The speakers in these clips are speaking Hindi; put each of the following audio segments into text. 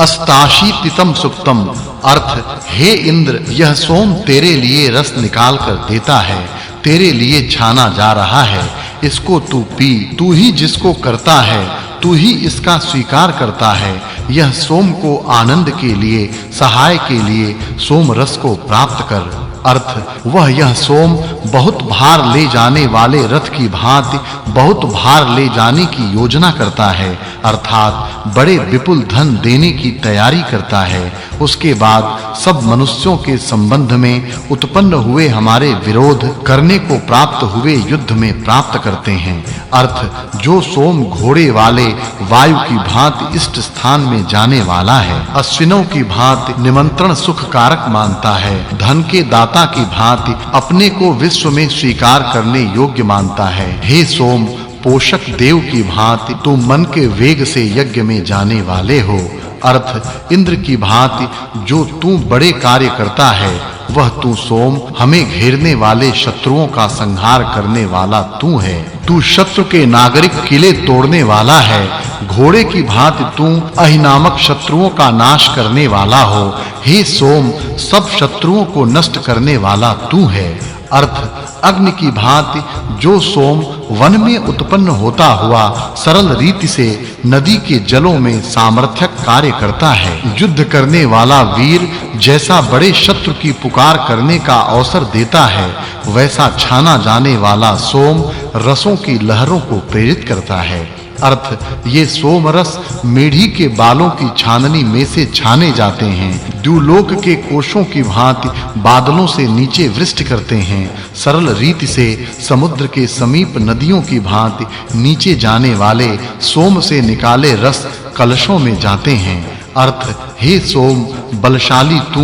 अस्ताशीतितम सुक्तम अर्थ हे इंद्र यह सोम तेरे लिए रस निकाल कर देता है तेरे लिए छाना जा रहा है इसको तू पी तू ही जिसको करता है तू ही इसका स्वीकार करता है यह सोम को आनंद के लिए सहाय के लिए सोम रस को प्राप्त कर अर्थ वह यह सोम बहुत भार ले जाने वाले रथ की भांति बहुत भार ले जाने की योजना करता है अर्थात बड़े विपुल धन देने की तैयारी करता है उसके बाद सब मनुष्यों के संबंध में उत्पन्न हुए हमारे विरोध करने को प्राप्त हुए युद्ध में प्राप्त करते हैं अर्थ जो सोम घोड़े वाले वायु की भांति इष्ट स्थान में जाने वाला है अश्विनों की भांति निमंत्रण सुख कारक मानता है धन के दाता की भांति अपने को विश्व में स्वीकार करने योग्य मानता है हे सोम पोषक देव की भांति तू मन के वेग से यज्ञ में जाने वाले हो अर्थ इंद्र की भांति जो तू बड़े कार्य करता है वह तू सोम हमें घेरने वाले शत्रुओं का संहार करने वाला तू है तू शत्रु के नागरिक किले तोड़ने वाला है घोड़े की भांति तू अहिनामक शत्रुओं का नाश करने वाला हो हे सोम सब शत्रुओं को नष्ट करने वाला तू है अर्थ अग्नि की भांति जो सोम वन में उत्पन्न होता हुआ सरल रीति से नदी के जलों में सामर्थ्यक कार्य करता है युद्ध करने वाला वीर जैसा बड़े शत्रु की पुकार करने का अवसर देता है वैसा छाना जाने वाला सोम रसों की लहरों को प्रेरित करता है अर्थ ये सोम रस मेढ़ी के बालों की छाननी में से छाने जाते हैं द्युलोक के कोशों की भांति बादलों से नीचे वृष्टि करते हैं सरल रीति से समुद्र के समीप नदियों की भांति नीचे जाने वाले सोम से निकाले रस कलशों में जाते हैं अर्थ हे सोम बलशाली तू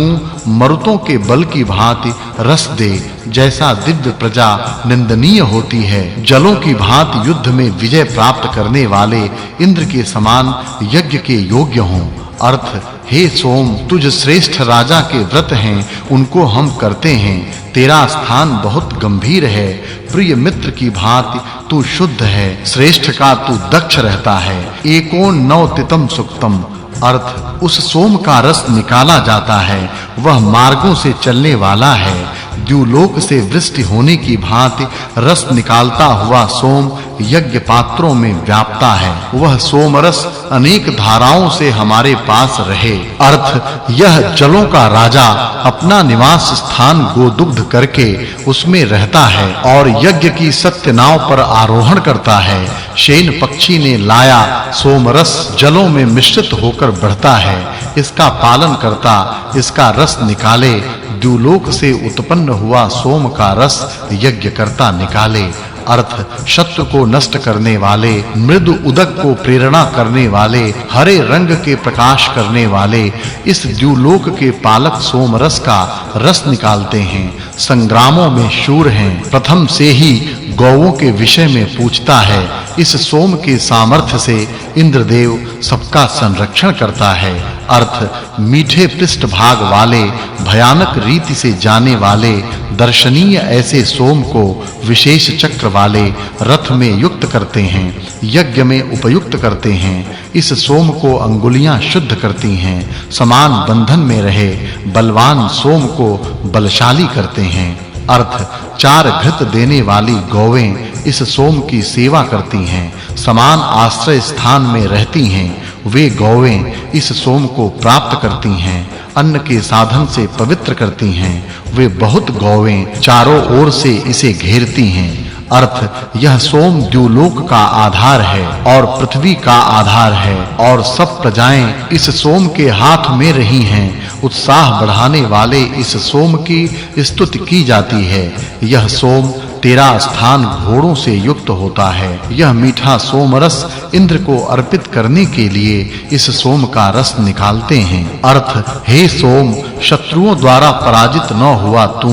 मरुतों के बल की भांति रस दे जैसा दिव्य प्रजा निंदनीय होती है जलों की भांति युद्ध में विजय प्राप्त करने वाले इंद्र के समान यज्ञ के योग्य हों अर्थ हे सोम तुझ श्रेष्ठ राजा के व्रत हैं उनको हम करते हैं तेरा स्थान बहुत गंभीर है प्रिय मित्र की भांति तू शुद्ध है श्रेष्ठ का तू दक्ष रहता है एकोन नवतितम सुक्तम अर्थ उस सोम का रस निकाला जाता है वह मार्गों से चलने वाला है द्युलोक से वृष्टि होने की भांति रस निकालता हुआ सोम यज्ञ पात्रों में व्यापता है वह सोम रस अनेक धाराओं से हमारे पास रहे अर्थ यह जलों का राजा अपना निवास स्थान गोदुग्ध करके उसमें रहता है और यज्ञ की सत्य नाव पर आरोहण करता है शेन पक्षी ने लाया सोम रस जलों में मिश्रित होकर बढ़ता है इसका पालन करता इसका रस निकाले द्युलोक से उत्पन्न हुआ सोम का रस यज्ञ करता निकाले अर्थ शत्रु को नष्ट करने वाले मृदु उदक को प्रेरणा करने वाले हरे रंग के प्रकाश करने वाले इस द्युलोक के पालक सोम रस का रस निकालते हैं संग्रामों में शूर हैं प्रथम से ही गौओं के विषय में पूछता है इस सोम के सामर्थ्य से इंद्रदेव सबका संरक्षण करता है अर्थ मीठे पृष्ठ भाग वाले भयानक रीति से जाने वाले दर्शनीय ऐसे सोम को विशेष चक्र वाले रथ में युक्त करते हैं यज्ञ में उपयुक्त करते हैं इस सोम को अंगुलियां शुद्ध करती हैं समान बंधन में रहे बलवान सोम को बलशाली करते हैं अर्थ चार घृत देने वाली गौवें इस सोम की सेवा करती हैं समान आश्रय स्थान में रहती हैं वे गौवें इस सोम को प्राप्त करती हैं अन्न के साधन से पवित्र करती हैं वे बहुत गौवें चारों ओर से इसे घेरती हैं अर्थ यह सोम द्युलोक का आधार है और पृथ्वी का आधार है और सब प्रजाएं इस सोम के हाथ में रही हैं उत्साह बढ़ाने वाले इस सोम की स्तुति की जाती है यह सोम तेरा स्थान घोड़ों से युक्त होता है यह मीठा सोम रस इंद्र को अर्पित करने के लिए इस सोम का रस निकालते हैं अर्थ हे सोम शत्रुओं द्वारा पराजित न हुआ तू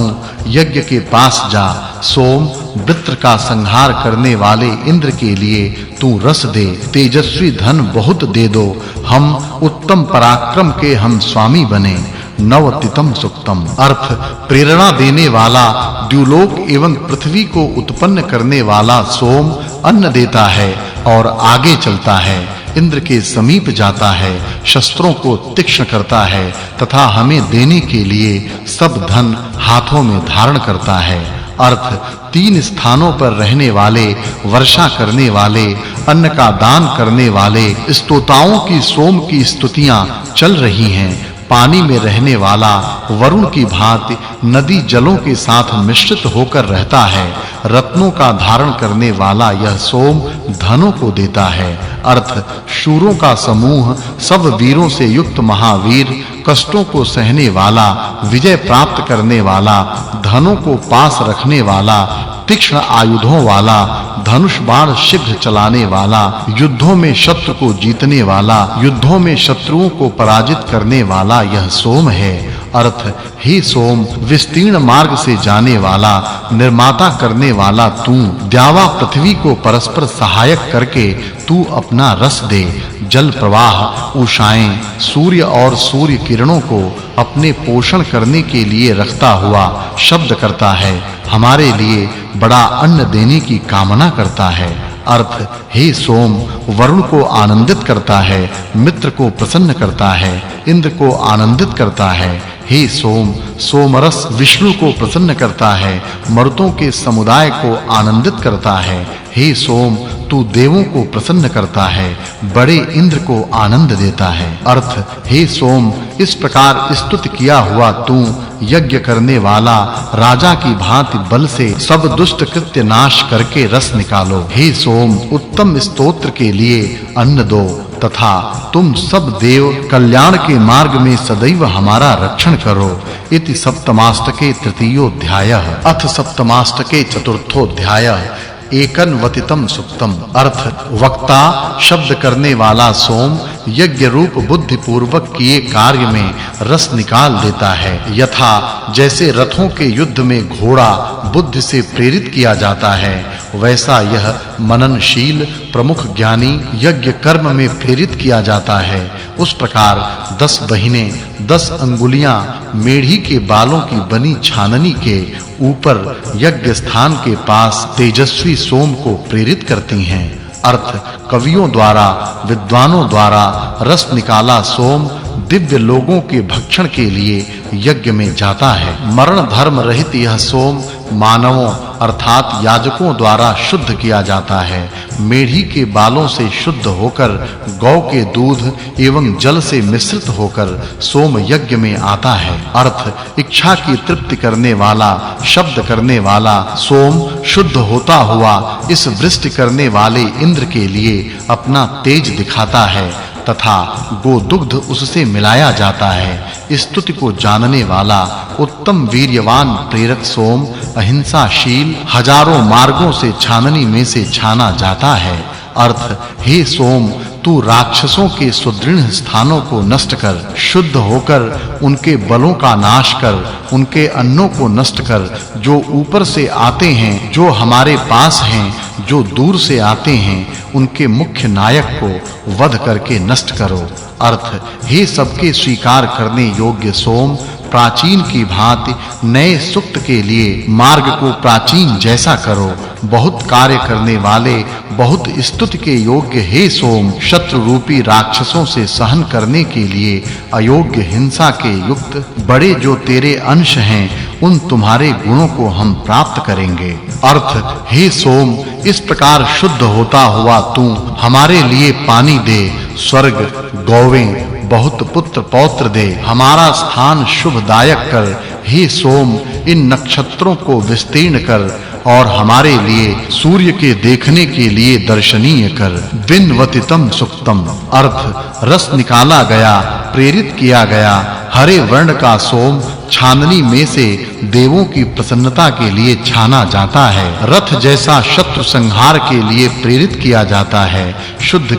यज्ञ के पास जा सोम वृत्र का संहार करने वाले इंद्र के लिए तू रस दे तेजस्वी धन बहुत दे दो हम उत्तम पराक्रम के हम स्वामी बने नवतितम सुक्तम अर्थ प्रेरणा देने वाला द्युलोक एवं पृथ्वी को उत्पन्न करने वाला सोम अन्न देता है और आगे चलता है इंद्र के समीप जाता है, शस्त्रों को तीक्ष्ण करता है तथा हमें देने के लिए सब धन हाथों में धारण करता है। अर्थ 3 स्थानों पर रहने वाले, वर्षा करने वाले, अन्न का दान करने वाले स्तोताओं की सोम की स्तुतियां चल रही हैं। पानी में रहने वाला वरुण की भांति नदी जलों के साथ मिश्रित होकर रहता है। रत्नों का धारण करने वाला यह सोम धनों को देता है। अर्थ शूरों का समूह, सब वीरों से युक्त महावीर, कष्टों को सहने वाला, विजय प्राप्त करने वाला, धनों को पास रखने वाला, तीक्ष्ण आयुधों वाला, धनुष बाण शीघ्र चलाने वाला, युद्धों में शत्रु को जीतने वाला, युद्धों में शत्रुओं को पराजित करने वाला यह सोम है। अर्थ हे सोम, विस्तीर्ण मार्ग से जाने वाला, निर्माता करने वाला तू, द्यावा पृथ्वी को परस्पर सहायक करके तू अपना रस दे। जल प्रवाह, उषाएं, सूर्य और सूर्य किरणों को अपने पोषण करने के लिए रखता हुआ शब्द करता है, हमारे लिए बड़ा अन्न देने की कामना करता है। अर्थ हे सोम, वरुण को आनंदित करता है, मित्र को प्रसन्न करता है, इंद्र को आनंदित करता है। हे सोम, सोमरस विष्णु को प्रसन्न करता है, मरुतों के समुदाय को आनंदित करता है। हे सोम, तू देवों को प्रसन्न करता है, बड़े इंद्र को आनंद देता है। अर्थ हे सोम, इस प्रकार स्तुति किया हुआ तू यज्ञ करने वाला, राजा की भांति बल से सब दुष्ट कृत्य नाश करके रस निकालो। हे सोम, उत्तम स्तोत्र के लिए अन्न दो तथा तुम सब देव कल्याण के मार्ग में सदैव हमारा रक्षण करो। इति सप्तमाष्टके तृतीयोऽध्यायः। अथ सप्तमाष्टके चतुर्थोऽध्यायः। एकन्वतितम सुक्तम। अर्थ वक्ता, शब्द करने वाला सोम यज्ञ रूप बुद्धि पूर्वक किए कार्य में रस निकाल देता है। यथा जैसे रथों के युद्ध में घोड़ा बुद्धि से प्रेरित किया जाता है, वैसा यह मननशील प्रमुख ज्ञानी यज्ञ कर्म में प्रेरित किया जाता है। उस प्रकार 10 बहिनें 10 अंगुलियां मेढ़ी के बालों की बनी छाननी के ऊपर यज्ञ स्थान के पास तेजस्वी सोम को प्रेरित करती हैं। अर्थ कवियों द्वारा, विद्वानों द्वारा रस निकाला सोम दिव्य लोगों के भक्षण के लिए यज्ञ में जाता है। मरण धर्म रहित यह सोम मानवों अर्थात याजकों द्वारा शुद्ध किया जाता है। मेढ़ी के बालों से शुद्ध होकर गौ के दूध एवं जल से मिश्रित होकर सोम यज्ञ में आता है। अर्थ इच्छा की तृप्ति करने वाला, शब्द करने वाला सोम शुद्ध होता हुआ इस वृष्टि करने वाले इंद्र के लिए अपना तेज दिखाता है तथा गोदुग्ध उससे मिलाया जाता है। स्तुति को जानने वाला उत्तम वीर्यवान प्रेरक सोम अहिंसाशील हजारों मार्गों से छाननी में से छाना जाता है। अर्थ हे सोम, तू राक्षसों के सुदृढ़ स्थानों को नष्ट कर, शुद्ध होकर उनके बलों का नाश कर, उनके अन्नों को नष्ट कर, जो ऊपर से आते हैं, जो हमारे पास हैं, जो दूर से आते हैं, उनके मुख्य नायक को वध करके नष्ट करो। अर्थ हे सबके स्वीकार करने योग्य सोम, प्राचीन की भांति नए सुक्त के लिए मार्ग को प्राचीन जैसा करो। बहुत कार्य करने वाले, बहुत स्तुति के योग्य हे सोम, शत्रु रूपी राक्षसों से सहन करने के लिए अयोग्य हिंसा के युक्त बड़े जो तेरे अंश हैं, उन तुम्हारे गुणों को हम प्राप्त करेंगे। अर्थ हे सोम, इस प्रकार शुद्ध होता हुआ तू हमारे लिए पानी दे, स्वर्ग, गौवें, बहुत पुत्र पौत्र दे, हमारा स्थान शुभदायक कर। हे सोम, इन नक्षत्रों को विस्तीर्ण कर और हमारे लिए सूर्य के देखने के लिए दर्शनीय कर। विन्वतितम सुक्तम। अर्थ रस निकाला गया, प्रेरित किया गया, हरे वर्ण का सोम छाननी में से देवों की प्रसन्नता के लिए छाना जाता है। रथ जैसा शत्रु संहार के लिए प्रेरित किया जाता है। शुद्ध